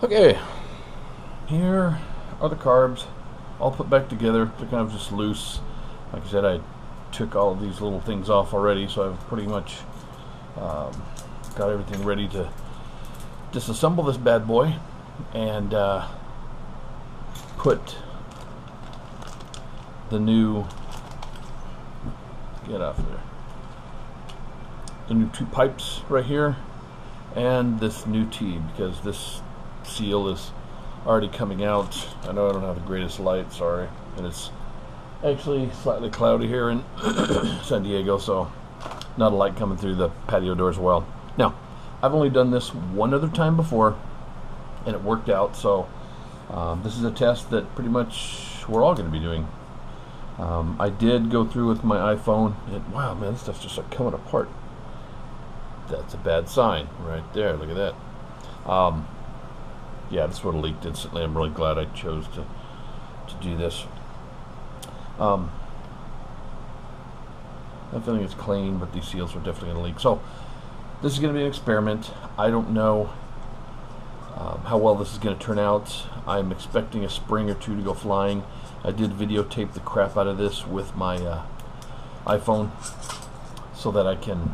Okay, here are the carbs all put back together. They're kind of just loose. Like I said, I took all of these little things off already, so I've pretty much got everything ready to disassemble this bad boy and put the new, get off there, the new two pipes right here and this new T, because this seal is already coming out. I know I don't have the greatest light, sorry, and it's actually slightly cloudy here in San Diego, so not a light coming through the patio door as well. Now, I've only done this one other time before and it worked out, so this is a test that pretty much we're all going to be doing. I did go through with my iPhone and wow, man, this stuff's just like coming apart. That's a bad sign right there. Look at that. Yeah, this would have leaked instantly. I'm really glad I chose to do this. I think it's clean, but these seals are definitely going to leak. So this is going to be an experiment. I don't know how well this is going to turn out. I'm expecting a spring or two to go flying. I did videotape the crap out of this with my iPhone so that I can,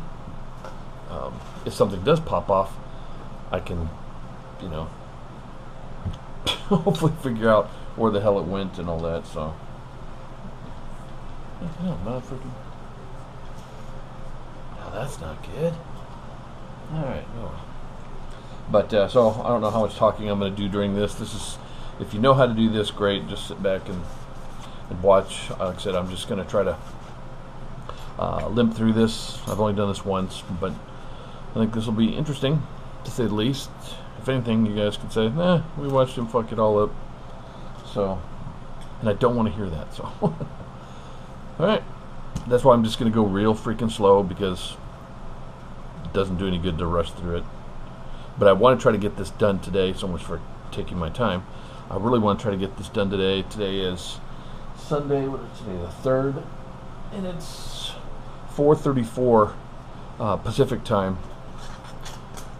if something does pop off, I can, you know, hopefully figure out where the hell it went and all that. So, no, not freaking. No, that's not good. All right, oh. But so I don't know how much talking I'm going to do during this. This is, if you know how to do this, great. Just sit back and watch. Like I said, I'm just going to try to limp through this. I've only done this once, but I think this will be interesting, to say the least. If anything, you guys could say, "Nah, we watched him fuck it all up." So, and I don't want to hear that. So, all right. That's why I'm just going to go real freaking slow, because it doesn't do any good to rush through it. But I want to try to get this done today. So much for taking my time. I really want to try to get this done today. Today is Sunday. What is today? The 3rd, and it's 4:34 Pacific time.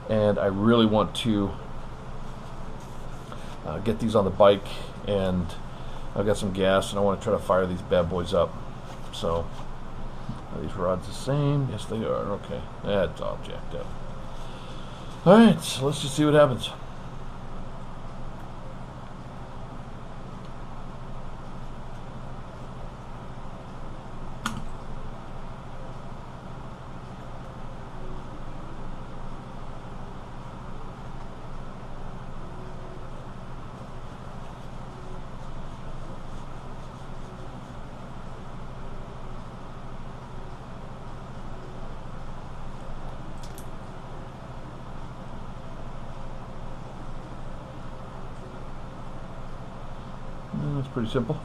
And I really want to get these on the bike, and I've got some gas, and I want to try to fire these bad boys up. So, are these rods the same? Yes, they are. Okay, that's all jacked up. Alright, so let's just see what happens. That's pretty simple.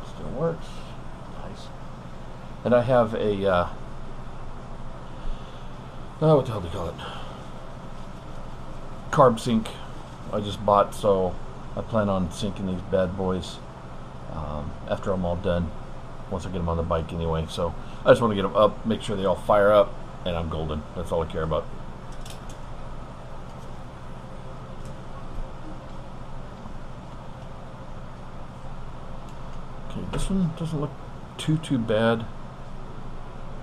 Still works. Nice. And I have a, what the hell do you call it? Carb sink I just bought, so I plan on sinking these bad boys after I'm all done, once I get them on the bike anyway. So I just want to get them up, make sure they all fire up, and I'm golden. That's all I care about. This one doesn't look too bad.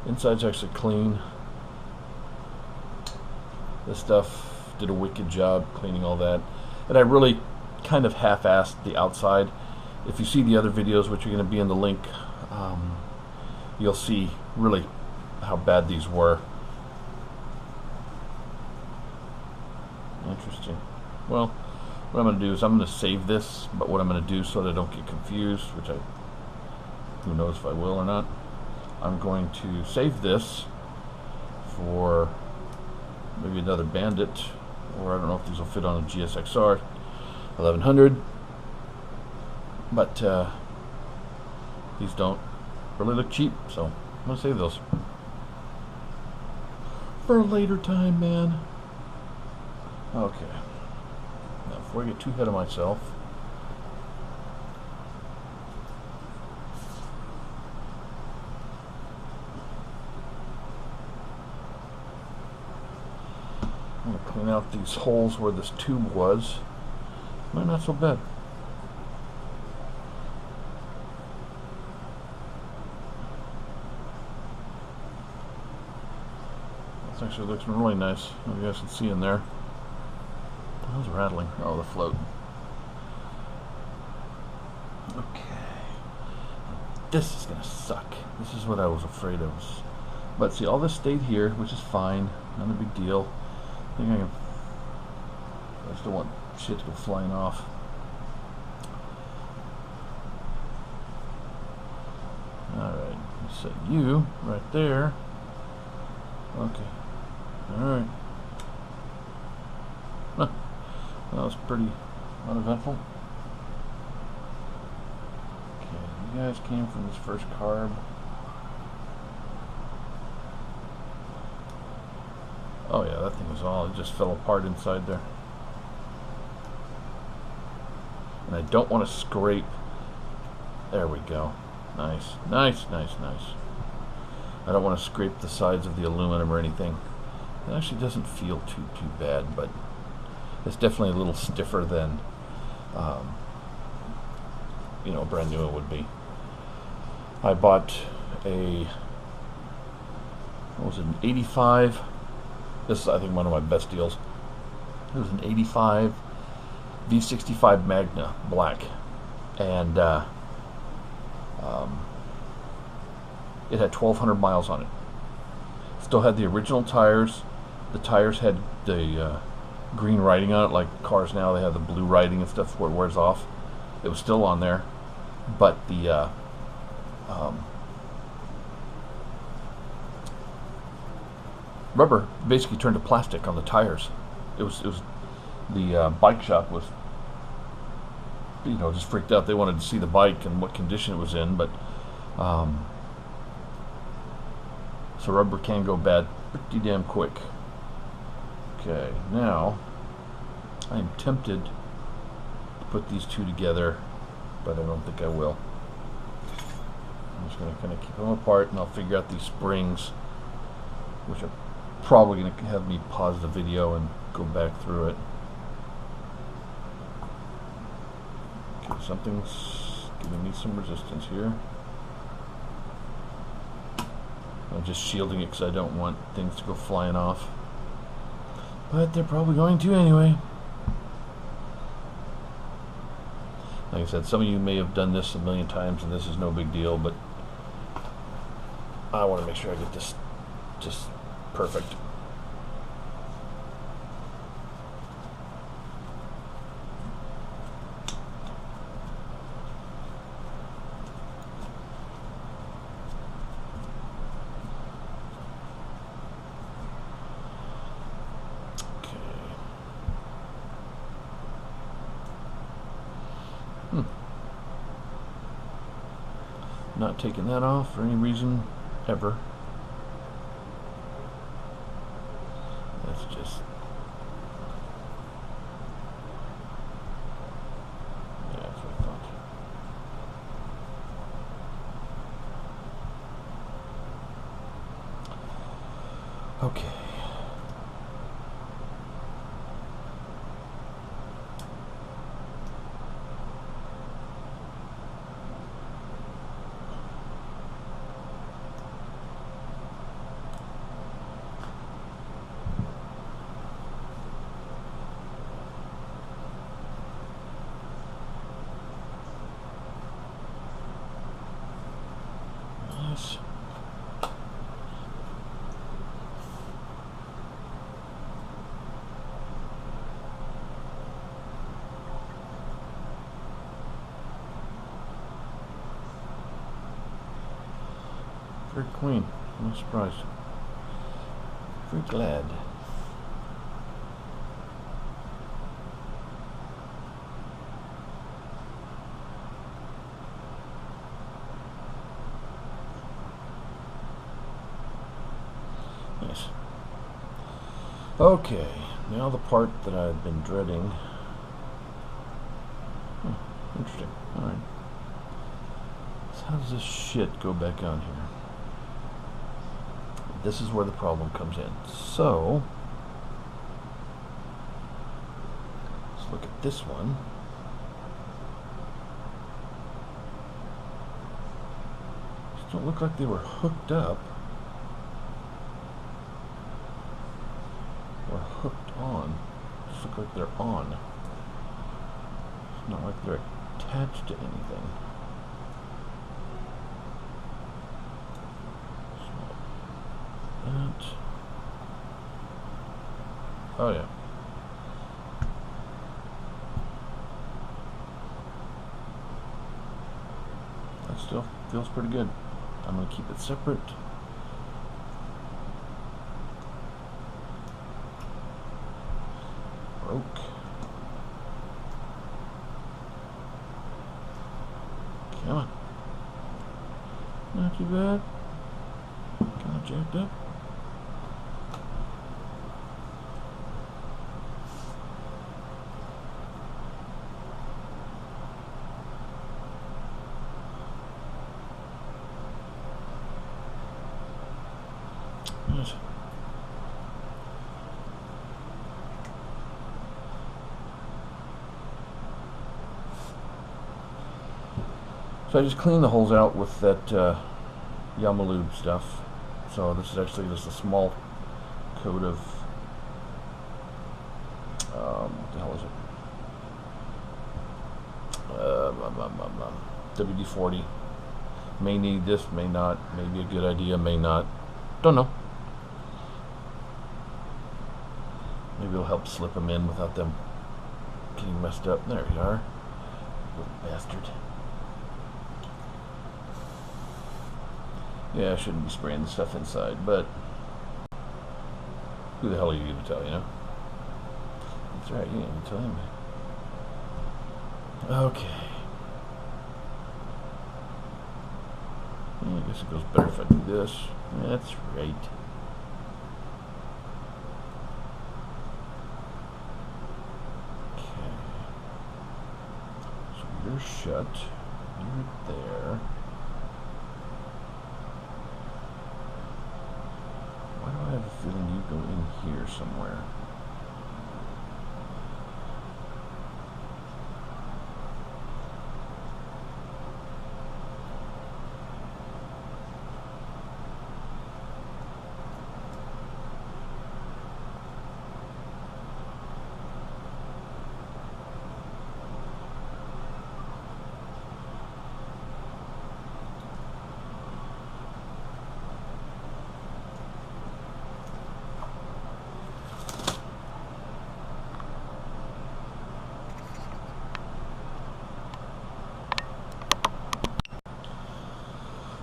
Inside's actually clean. This stuff did a wicked job cleaning all that. And I really kind of half-assed the outside. If you see the other videos, which are going to be in the link, you'll see really how bad these were. Interesting. Well, what I'm going to do is I'm going to save this, but what I'm going to do so that I don't get confused, which who knows if I will or not, I'm going to save this for maybe another Bandit, or I don't know if these will fit on a GSXR 1100, but these don't really look cheap, so I'm going to save those for a later time, man. Okay, now before I get too ahead of myself, clean out these holes where this tube was. Well, not so bad. This actually looks really nice. You guys can see in there. That was rattling. Oh, the float. Okay. This is gonna suck. This is what I was afraid of. But see, all this stayed here, which is fine. Not a big deal. I think I just don't want shit to go flying off. Alright, set you right there. Okay. Alright. Huh. That was pretty uneventful. Okay, you guys came from this first carb. Oh yeah, that thing was all, it just fell apart inside there. And I don't want to scrape. There we go. Nice, nice, nice, nice. I don't want to scrape the sides of the aluminum or anything. It actually doesn't feel too bad, but it's definitely a little stiffer than, you know, brand new it would be. I bought a, what was it, an 85. This is, I think, one of my best deals. It was an 85 V65 Magna black, and it had 1,200 miles on it. Still had the original tires. The tires had the green writing on it, like cars now. They have the blue writing and stuff where it wears off. It was still on there, but the rubber basically turned to plastic on the tires. It was the bike shop was, you know, just freaked out. They wanted to see the bike and what condition it was in, but so rubber can go bad pretty damn quick. Okay, now I'm tempted to put these two together, but I don't think I will. I'm just going to kind of keep them apart, and I'll figure out these springs, which are probably going to have me pause the video and go back through it. Okay, something's giving me some resistance here. I'm just shielding it because I don't want things to go flying off. But they're probably going to anyway. Like I said, some of you may have done this a million times and this is no big deal, but I want to make sure I get this just perfect. Not taking that off for any reason ever. That's just, yeah, that's what I thought. Okay. Very clean. I'm surprised. Very glad. Nice. Okay, now the part that I've been dreading. Interesting. Alright. So how does this shit go back on here? This is where the problem comes in. So look at this one. These don't look like they were hooked up or hooked on. Just look like they're on. It's not like they're attached to anything. That. Oh yeah. That still feels pretty good. I'm going to keep it separate. Broke. Come on. Not too bad. Kind of jacked up. Yes. So I just cleaned the holes out with that Yamalube stuff. So this is actually just a small coat of what the hell is it? WD-40. May need this, may not. Maybe a good idea, may not. Don't know. Maybe it'll help slip them in without them getting messed up. There we are. Little bastard. Yeah, I shouldn't be spraying the stuff inside, but who the hell are you going to tell, you know? That's right, you ain't going to tell him. Okay. I guess it goes better if I do this. That's right. Okay. So you're shut. You're there. Why do I have a feeling you go in here somewhere?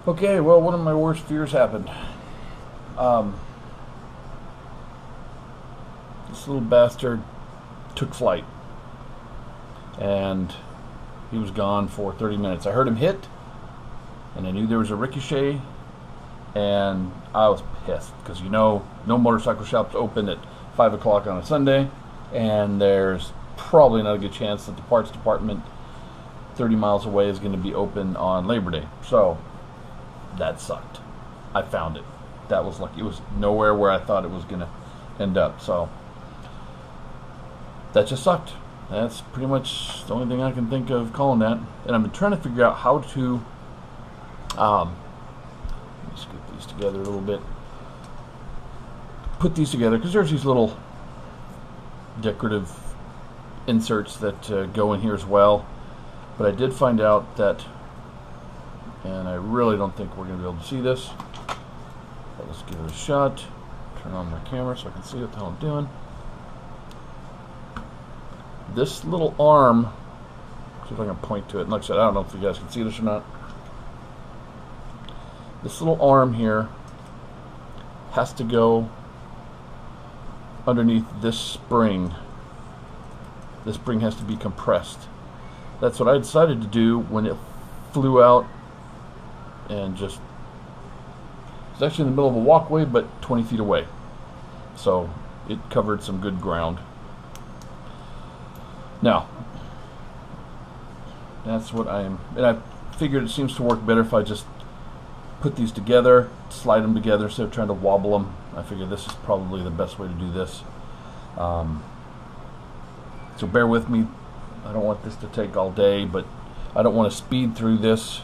Okay, well, one of my worst fears happened. This little bastard took flight, and he was gone for 30 minutes. I heard him hit, and I knew there was a ricochet, and I was pissed, because you know, no motorcycle shops open at 5 o'clock on a Sunday, and there's probably not a good chance that the parts department 30 miles away is going to be open on Labor Day. So that sucked. I found it. That was like, it was nowhere where I thought it was going to end up. So that just sucked. That's pretty much the only thing I can think of calling that. And I've been trying to figure out how to let me scoop these together a little bit. Put these together, because there's these little decorative inserts that go in here as well. But I did find out that, and I really don't think we're going to be able to see this, but let's give it a shot. Turn on my camera so I can see what the hell I'm doing. This little arm, see if I can point to it. And like I said, I don't know if you guys can see this or not. This little arm here has to go underneath this spring. This spring has to be compressed. That's what I decided to do when it flew out, and just, it's actually in the middle of a walkway, but 20 feet away. So it covered some good ground. Now, that's what I am, and I figured it seems to work better if I just put these together, slide them together instead of trying to wobble them. I figure this is probably the best way to do this. So bear with me. I don't want this to take all day, but I don't want to speed through this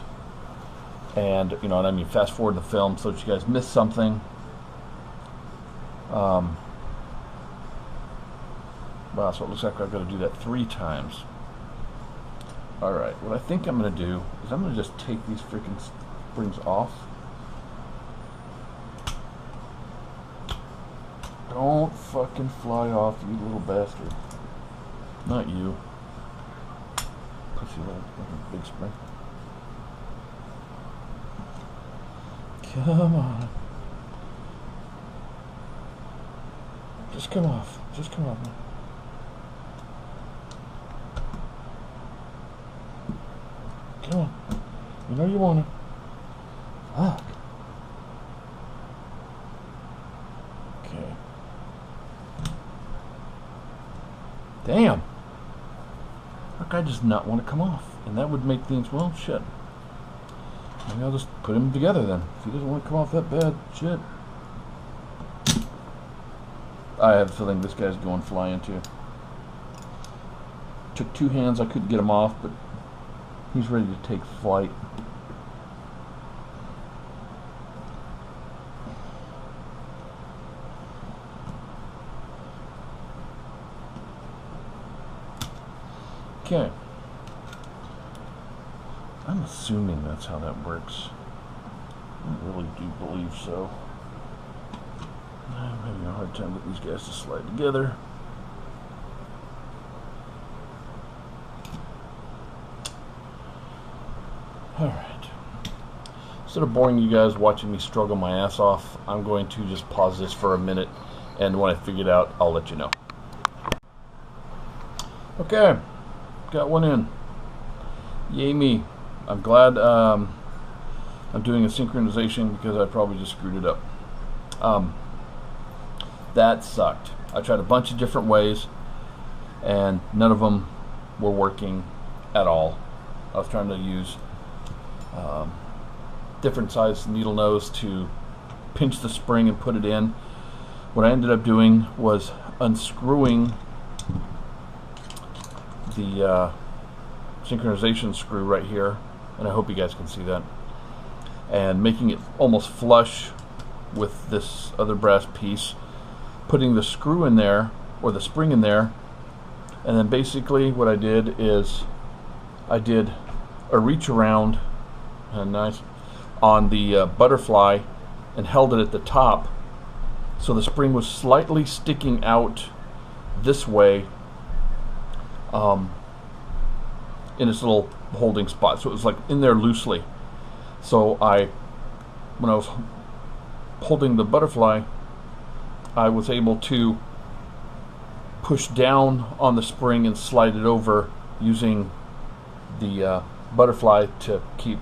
and, you know what I mean, fast forward the film so that you guys miss something. Wow, so it looks like I've got to do that 3 times. Alright, what I think I'm going to do is I'm going to just take these freaking springs off. Don't fucking fly off, you little bastard. Not you. Pussy little big spring. Come on. Just come off. Just come off, man. Come on. You know you want to. Fuck. Okay. Damn. That guy does not want to come off. And that would make things, well, shit. Maybe I'll just put him together then. If he doesn't want to come off that bad, shit. I have a feeling this guy's going flying too. Took 2 hands, I couldn't get him off, but he's ready to take flight. Okay. I'm assuming that's how that works. I really do believe so. I'm having a hard time getting these guys to slide together. Alright. Instead of boring you guys watching me struggle my ass off, I'm going to just pause this for a minute, and when I figure it out, I'll let you know. Okay. Got one in. Yay me. I'm glad I'm doing a synchronization because I probably just screwed it up. That sucked. I tried a bunch of different ways and none of them were working at all. I was trying to use different size needle nose to pinch the spring and put it in. What I ended up doing was unscrewing the synchronization screw right here, and I hope you guys can see that, and making it almost flush with this other brass piece, putting the screw in there, or the spring in there, and then basically what I did is I did a reach around nice on the butterfly and held it at the top so the spring was slightly sticking out this way in its little holding spot, so it was like in there loosely. So when I was holding the butterfly, I was able to push down on the spring and slide it over using the butterfly to keep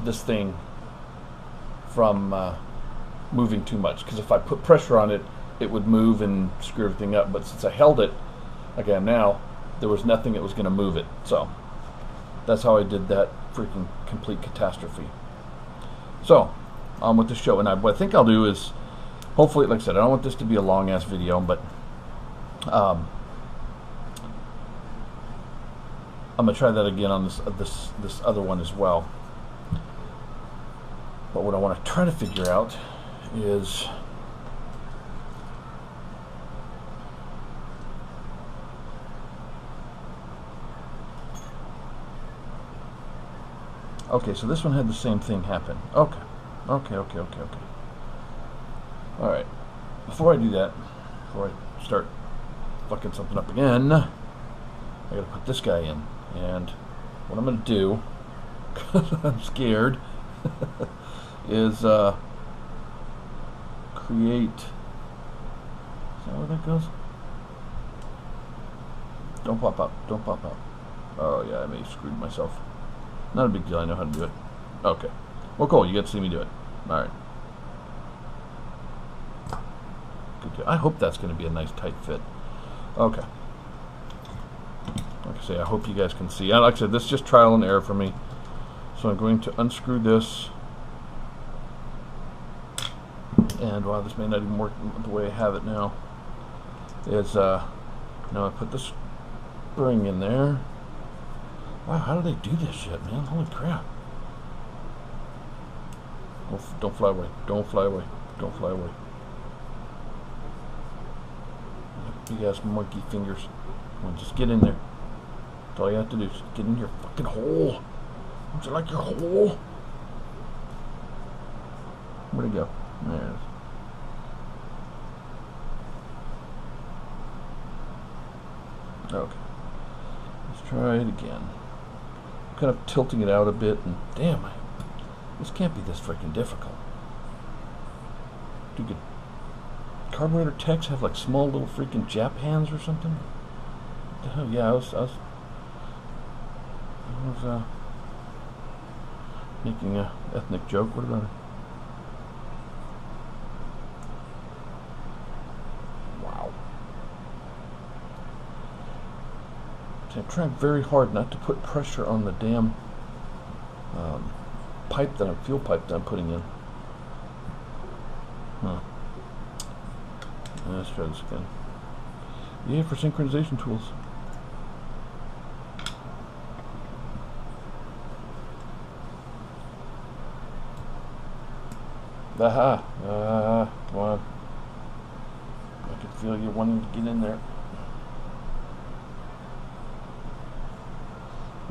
this thing from moving too much, because if I put pressure on it, it would move and screw everything up. But since I held it like I am now, there was nothing that was going to move it. So that's how I did that freaking complete catastrophe. So on with the show, and what I think I'll do is, hopefully, like I said, I don't want this to be a long ass video, but I'm gonna try that again on this other one as well. But what I want to try to figure out is okay, so this one had the same thing happen. Okay. Alright. Before I do that, before I start fucking something up again, I gotta put this guy in. And what I'm gonna do, because I'm scared, is create. Is that where that goes? Don't pop up. Don't pop up. Oh yeah, I may have screwed myself. Not a big deal, I know how to do it. Okay. Well, cool, you get to see me do it. Alright. Good deal. I hope that's going to be a nice tight fit. Okay. Like I say, I hope you guys can see. Like I said, this is just trial and error for me. So I'm going to unscrew this. And wow, this may not even work the way I have it now. Is, I put this spring in there. Wow, how do they do this shit, man? Holy crap. Don't fly away. Don't fly away. Don't fly away. Big ass monkey fingers. Come on, just get in there. That's all you have to do. Just get in your fucking hole. Don't you like your hole? Where'd it go? There it is. Okay. Let's try it again. I'm kind of tilting it out a bit, and damn, this can't be this freaking difficult. Do good. Carburetor techs have like small little freaking Jap hands or something? What the hell? Yeah, I was making a ethnic joke. What about it? Wow. See, I'm trying very hard not to put pressure on the damn fuel pipe that I'm putting in. Huh. Let's try this again. Yeah, for synchronization tools. Aha! Come on. I can feel you wanting to get in there.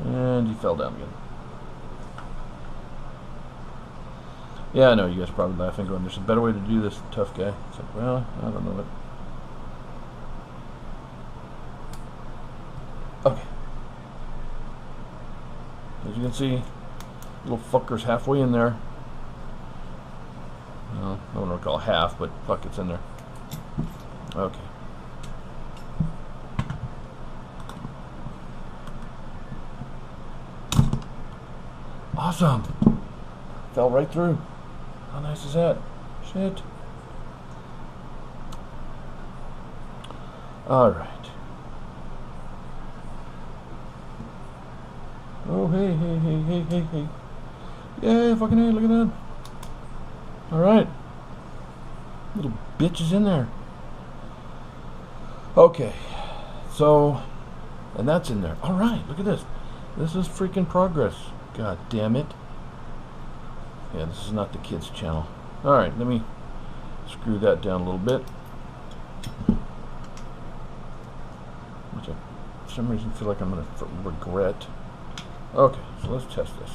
And you fell down again. Yeah, I know, you guys are probably laughing, going, there's a better way to do this, tough guy. It's like, well, I don't know it. Okay. As you can see, little fucker's halfway in there. Well, I don't want to call half, but fuck, it's in there. Okay. Awesome! Fell right through. How nice is that? Shit. Alright. Oh, hey. Yeah, fucking hey, look at that. Alright. Little bitch is in there. Okay. So, and that's in there. Alright, look at this. This is freaking progress. God damn it. Yeah, this is not the kids' channel. Alright, let me screw that down a little bit. Which I, for some reason, feel like I'm going to regret. Okay, so let's test this.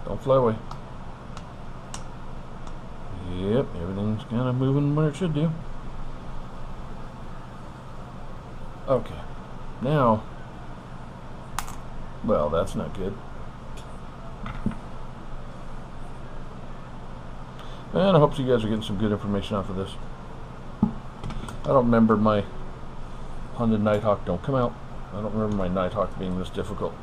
Don't fly away. Yep, everything's kind of moving where it should do. Okay, now, well, that's not good. And I hope you guys are getting some good information off of this. I don't remember my Honda Nighthawk, don't come out. I don't remember my Nighthawk being this difficult.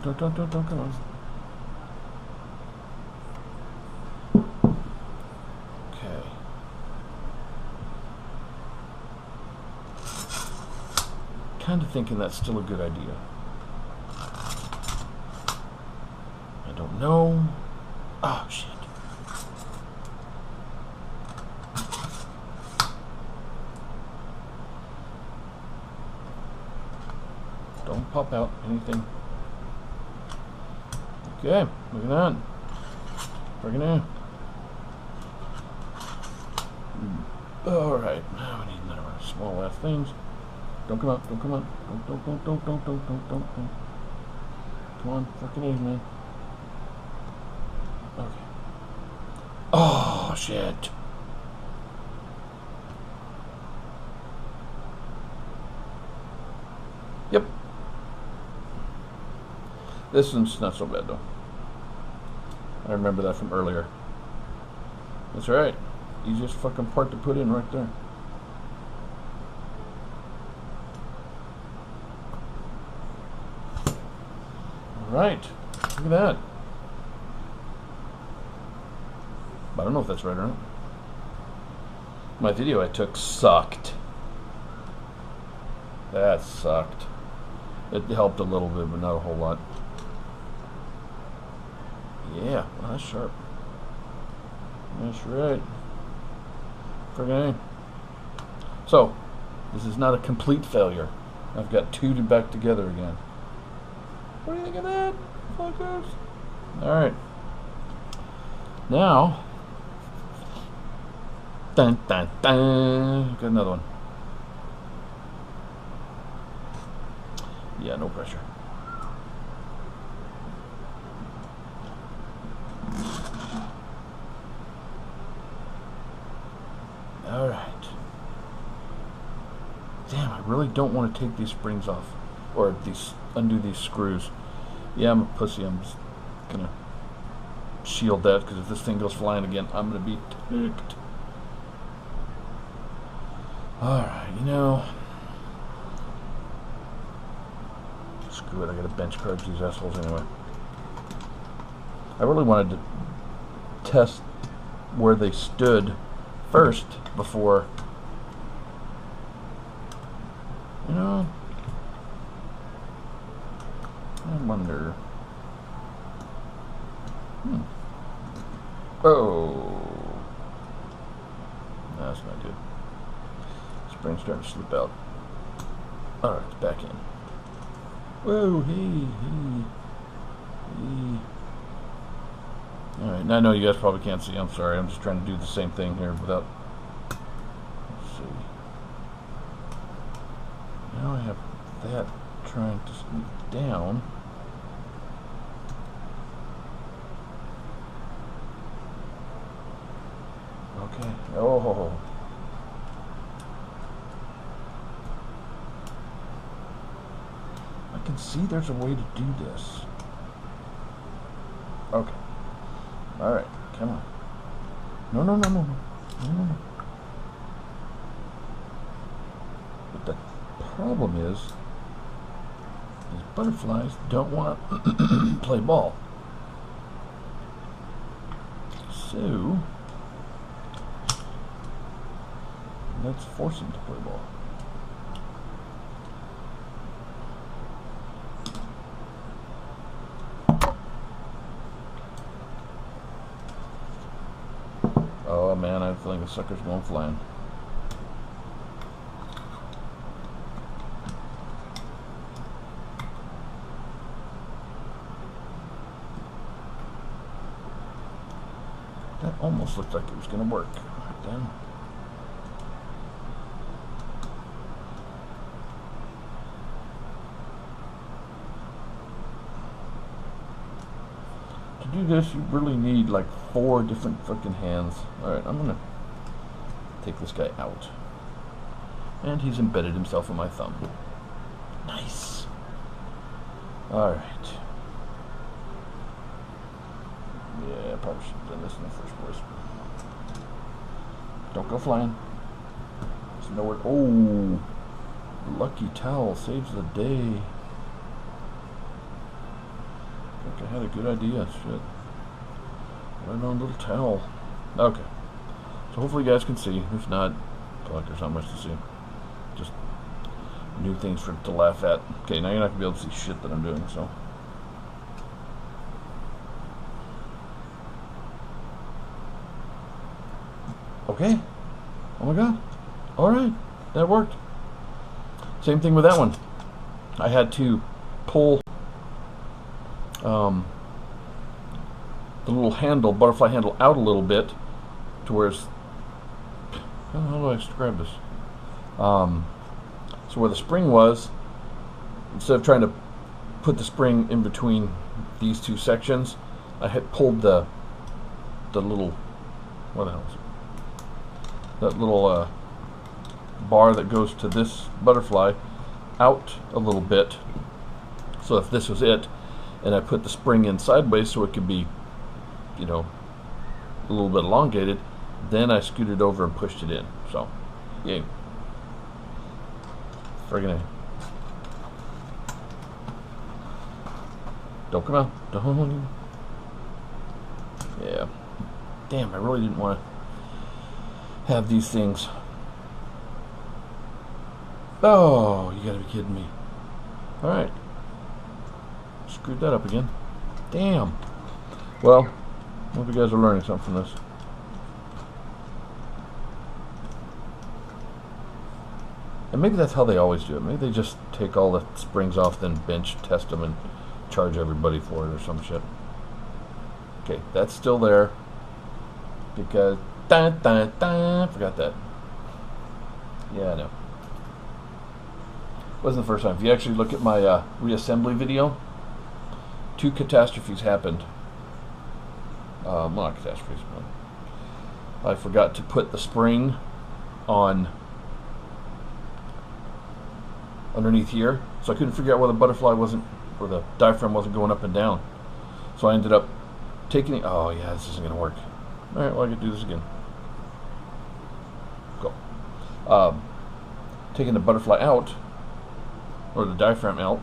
Don't, come on. Okay. Kind of thinking that's still a good idea. I don't know. Oh, shit. Don't pop out anything. Okay, look at that. Bring it in. Alright, now we need another one of small last things. Don't come out, don't come out. Don't. Come on, fucking A, man. Okay. Oh, shit. Yep. This one's not so bad, though. I remember that from earlier. That's right. Easiest fucking part to put in right there. Alright. Look at that. I don't know if that's right or not. My video I took sucked. That sucked. It helped a little bit, but not a whole lot. Yeah, well, that's sharp. That's right. Friggin' A. So, this is not a complete failure. I've got two to back together again. What do you think of that, fuckers? Alright. Now, dun dun dun. Got another one. Yeah, no pressure. Alright. Damn, I really don't want to take these springs off. Or undo these screws. Yeah, I'm a pussy. I'm just gonna shield that, because if this thing goes flying again, I'm gonna be ticked. Alright, you know. Screw it, I gotta bench carb these assholes anyway. I really wanted to test where they stood first before, you know. I wonder. Oh, no, that's not good. Spring's starting to slip out. Alright, it's back in. Whoa, hey. Alright, now I know you guys probably can't see. I'm sorry. I'm just trying to do the same thing here without. Let's see. Now I have that trying to sneak down. Okay. Oh. I can see there's a way to do this. Okay. Alright, come on. No. But the problem is, these butterflies don't want to play ball. So, let's force them to play ball. Oh man, I have a feeling the sucker's going flying. That almost looked like it was going to work right then. To do this, you really need like 4 different fucking hands. Alright, I'm gonna take this guy out. And he's embedded himself in my thumb. Nice. Alright. Yeah, I probably should have done this in the first place. Don't go flying. There's nowhere. Oh! Lucky towel saves the day. I think I had a good idea. Shit. Right on, little towel. Okay. So hopefully you guys can see. If not, fuck, there's not much to see. Just new things to laugh at. Okay, now you're not going to be able to see shit that I'm doing, so. Okay. Oh my god. Alright. That worked. Same thing with that one. I had to pull the little handle, butterfly handle, out a little bit to where it's, how do I describe this? So where the spring was, instead of trying to put the spring in between these two sections, I had pulled the little, what the hell is it? That little bar that goes to this butterfly out a little bit. So if this was it, and I put the spring in sideways so it could be, you know, a little bit elongated, then I scooted over and pushed it in. So, yay. Friggin' A. Don't come out. Don't. Yeah. Damn, I really didn't want to have these things. Oh, you gotta be kidding me. Alright. Screwed that up again. Damn. Well, hope you guys are learning something from this. And maybe that's how they always do it. Maybe they just take all the springs off, then bench test them and charge everybody for it or some shit. Okay, that's still there. Because, forgot that. Yeah, I know. Wasn't the first time. If you actually look at my reassembly video, 2 catastrophes happened. Well, not catastrophes, but I forgot to put the spring on underneath here, so I couldn't figure out where the butterfly wasn't, or the diaphragm wasn't going up and down. So I ended up taking it. Oh yeah, this isn't gonna work. All right, well I can do this again. Go. Taking the butterfly out, or the diaphragm out.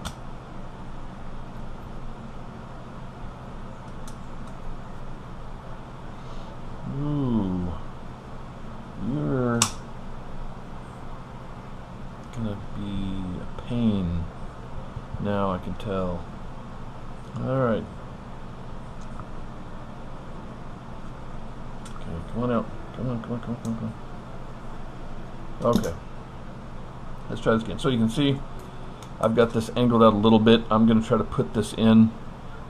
Ooh, you're gonna be a pain. Now I can tell. Alright. Okay, come on out. Come on, come on, come on, come on, come on. Okay. Let's try this again. So you can see I've got this angled out a little bit. I'm going to try to put this in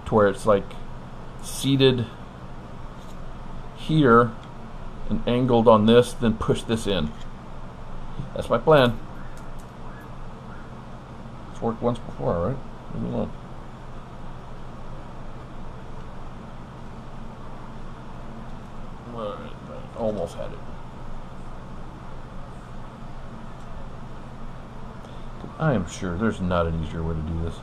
to where it's like seated here and angled on this, then push this in. That's my plan. It's worked once before, right? Leave me alone. Alright, almost had it. I am sure there's not an easier way to do this.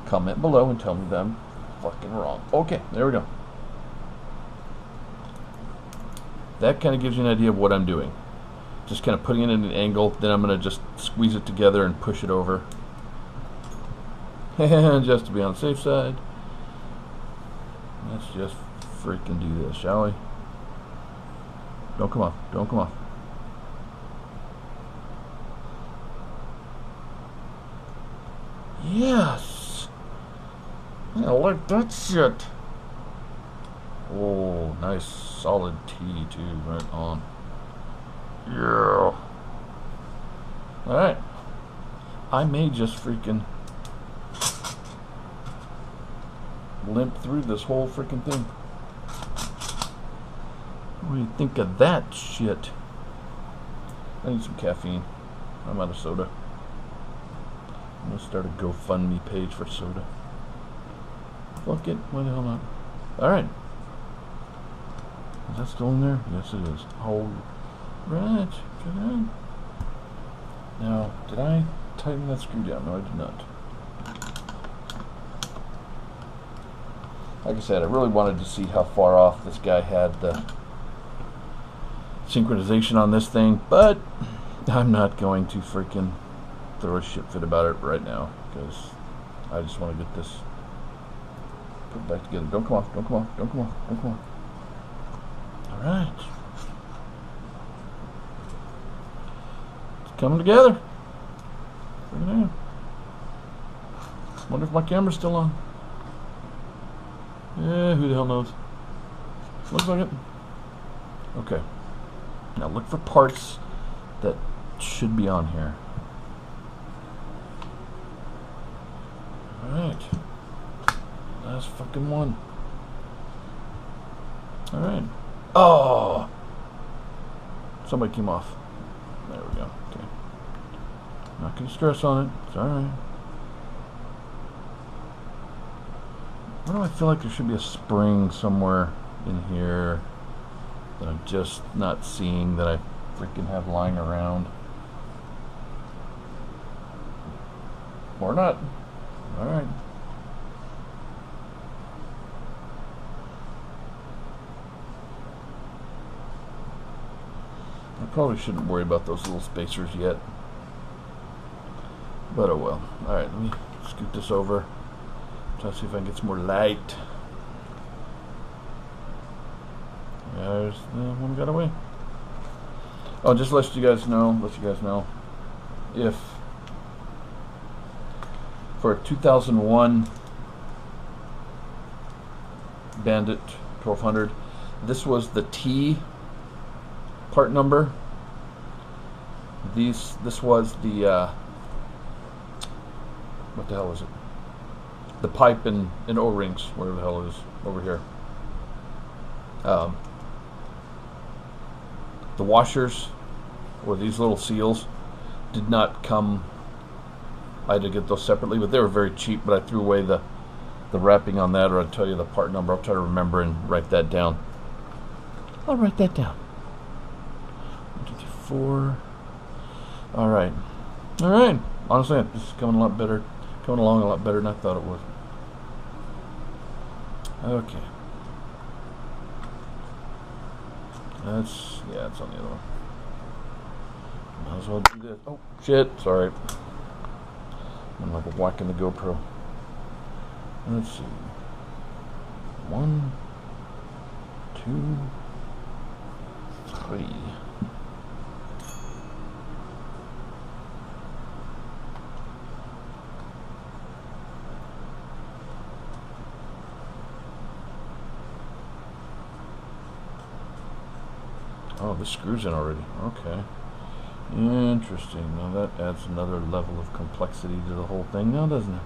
Comment below and tell me that I'm fucking wrong. Okay, there we go. That kind of gives you an idea of what I'm doing. Just kind of putting it in an angle, then I'm going to just squeeze it together and push it over. And just to be on the safe side, let's just freaking do this, shall we? Don't come off, don't come off. Yes! I like that shit. Oh, nice solid T too, right on. Yeah. Alright. I may just freaking limp through this whole freaking thing. What do you think of that shit? I need some caffeine. I'm out of soda. I'm gonna start a GoFundMe page for soda. Fuck it, why the hell not? Alright. Is that still in there? Yes it is. Oh, right. Check it out. Now, did I tighten that screw down? No, I did not. Like I said, I really wanted to see how far off this guy had the synchronization on this thing, but I'm not going to freaking throw a shit fit about it right now, because I just want to get this put back together. Don't come off, don't come off, don't come off, don't come off. Alright. It's coming together. Look at that. Wonder if my camera's still on. Yeah, who the hell knows? Looks like it. Okay. Now look for parts that should be on here. Alright. Last fucking one. Alright. Oh! Somebody came off. There we go. Okay. Not gonna stress on it. It's alright. Why do I feel like there should be a spring somewhere in here that I'm just not seeing, that I freaking have lying around? Or not. Alright. I probably shouldn't worry about those little spacers yet. But oh well. Alright, let me scoot this over. Try to see if I can get some more light. There's the one got away. Oh, just let you guys know, if for a 2001 Bandit 1200. This was the T part number. This was the what the hell is it? The pipe and O-rings, whatever the hell it is over here. The washers, or these little seals, did not come. I had to get those separately, but they were very cheap. But I threw away the wrapping on that, or I'll tell you the part number. I'll try to remember and write that down. I'll write that down. 1, 2, 3, 4. All right. All right. Honestly, this is coming along a lot better than I thought it would. Okay. Yeah, it's on the other one. Might as well do this. Oh, shit. Sorry. I'm like whacking the GoPro. Let's see. 1, 2, 3. Oh, this screws in already. Okay. Interesting. Now that adds another level of complexity to the whole thing now, doesn't it?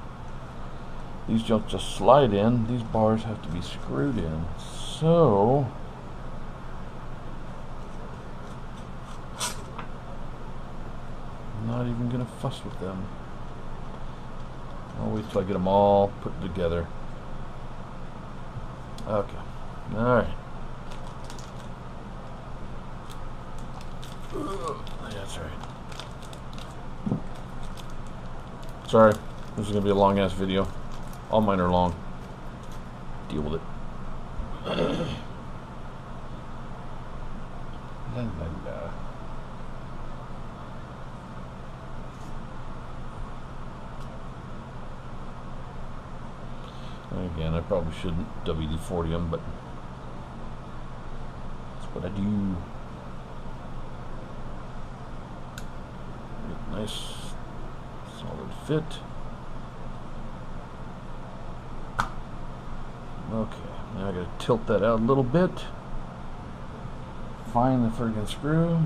These don't just slide in. These bars have to be screwed in. So... I'm not even going to fuss with them. I'll wait till I get them all put together. Okay. Alright. That's right. Sorry, this is going to be a long ass video. All mine are long. Deal with it. Again, I probably shouldn't WD-40 them, but that's what I do. Nice solid fit. Okay, now I gotta tilt that out a little bit. Find the friggin' screw.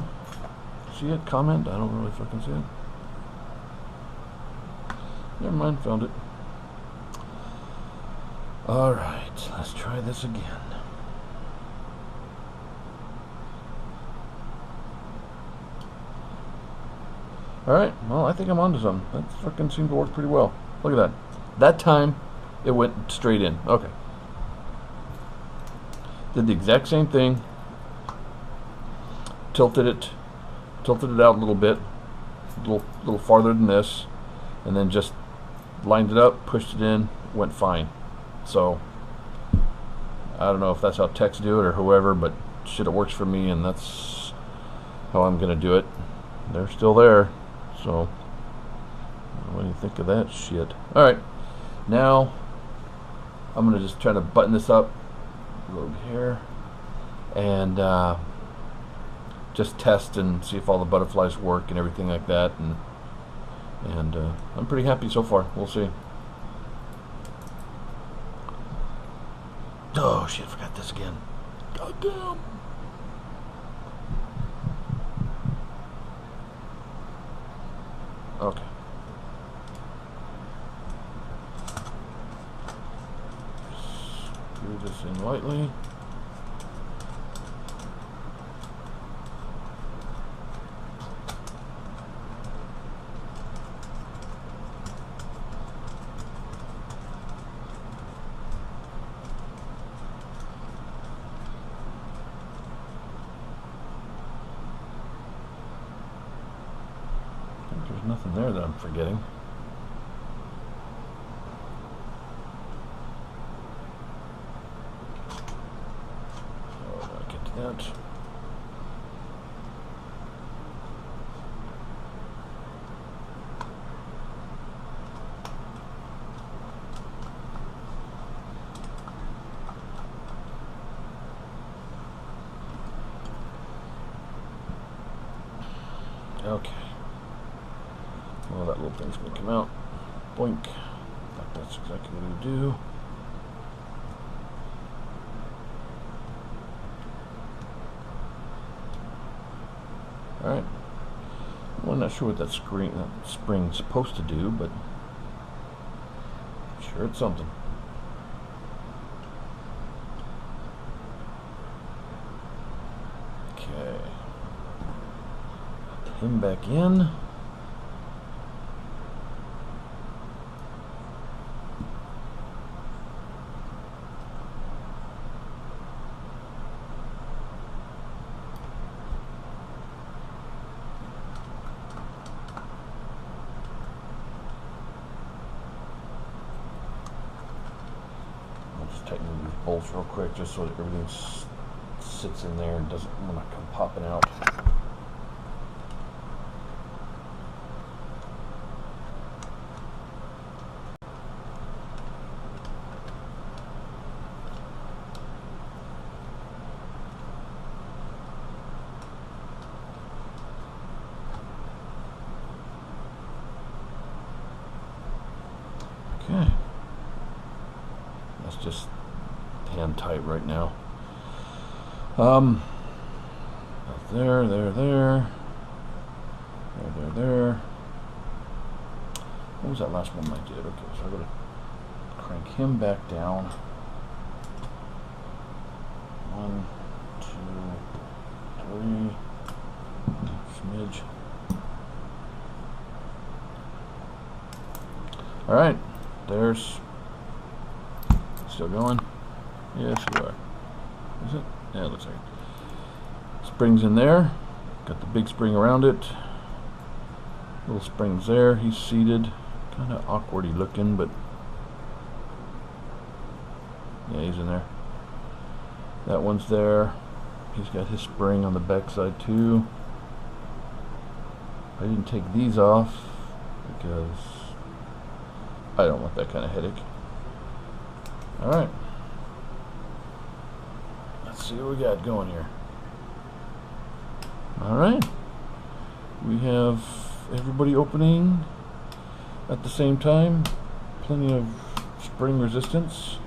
See it? Comment? I don't really fucking see it. Never mind, found it. Alright, let's try this again. Alright, well, I think I'm onto something. That fucking seemed to work pretty well. Look at that. That time, it went straight in. Okay. Did the exact same thing. Tilted it out a little bit. A little farther than this. And then just lined it up, pushed it in, went fine. So, I don't know if that's how techs do it or whoever, but shit, it works for me, and that's how I'm going to do it. They're still there. So, what do you think of that shit? Alright, now I'm going to just try to button this up a little bit here and just test and see if all the butterflies work and everything like that. And I'm pretty happy so far. We'll see. Oh shit, I forgot this again. God damn. Okay. Screw this in lightly. There's nothing there that I'm forgetting. So I'll get to that. Okay. Well, that little thing's going to come out. Boink. That's exactly what it would do. Alright. Well, I'm not sure what that spring's supposed to do, but sure it's something. Okay. Put him back in. Tighten these bolts real quick just so that everything sits in there and doesn't want to come popping out. Okay. That's just hand tight right now. There. What was that last one I did? Okay, so I'm going to crank him back down. 1, 2, 3. Smidge. Alright, there's. Still going? Yes, you are. Is it? Yeah, it looks like it. Springs in there. Got the big spring around it. Little springs there. He's seated. Kind of awkwardy looking, but yeah, he's in there. That one's there. He's got his spring on the back side too. I didn't take these off because I don't want that kind of headache. Alright. Let's see what we got going here. Alright. We have everybody opening at the same time. Plenty of spring resistance.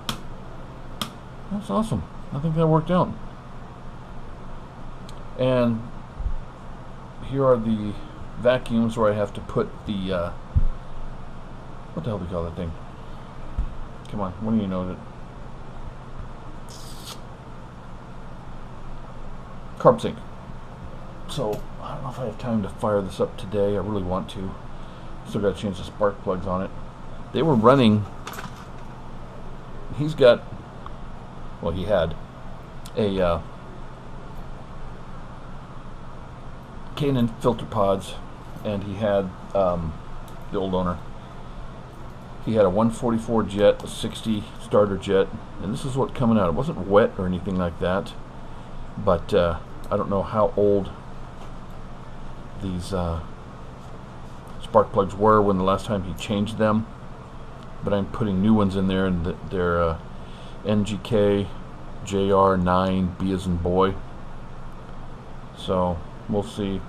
That's awesome. I think that worked out. And here are the vacuums where I have to put the what the hell do we call that thing? Come on, when do you know that? Carb sync. So I don't know if I have time to fire this up today. I really want to. Still got to change the spark plugs on it. They were running. He's got, well, he had a K&N filter pods, and he had the old owner. He had a 144 jet, a 60 starter jet, and this is what coming out. It wasn't wet or anything like that, but I don't know how old these spark plugs were when the last time he changed them, but I'm putting new ones in there, and they're NGK JR9 B as in boy. So we'll see.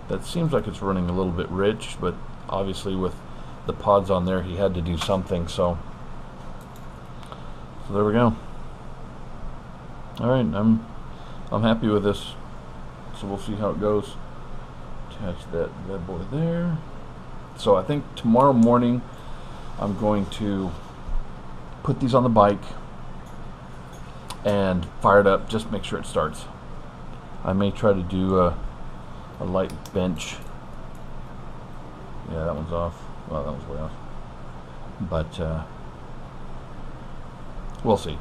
That seems like it's running a little bit rich, but obviously with the pods on there he had to do something, so there we go. Alright, I'm happy with this, so we'll see how it goes. Attach that bad boy there. So I think tomorrow morning I'm going to put these on the bike and fire it up, just make sure it starts. I may try to do a light bench. Yeah, that one's off. Well, that was way off. But we'll see.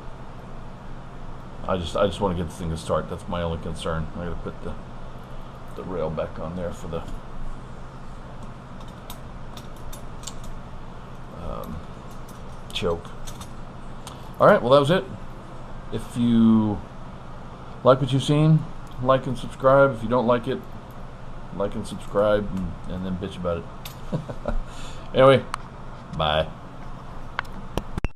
I just want to get this thing to start. That's my only concern. I gotta put the rail back on there for the choke. Alright, well that was it. If you like what you've seen, like and subscribe. If you don't like it, like and subscribe, and then bitch about it. Anyway, bye.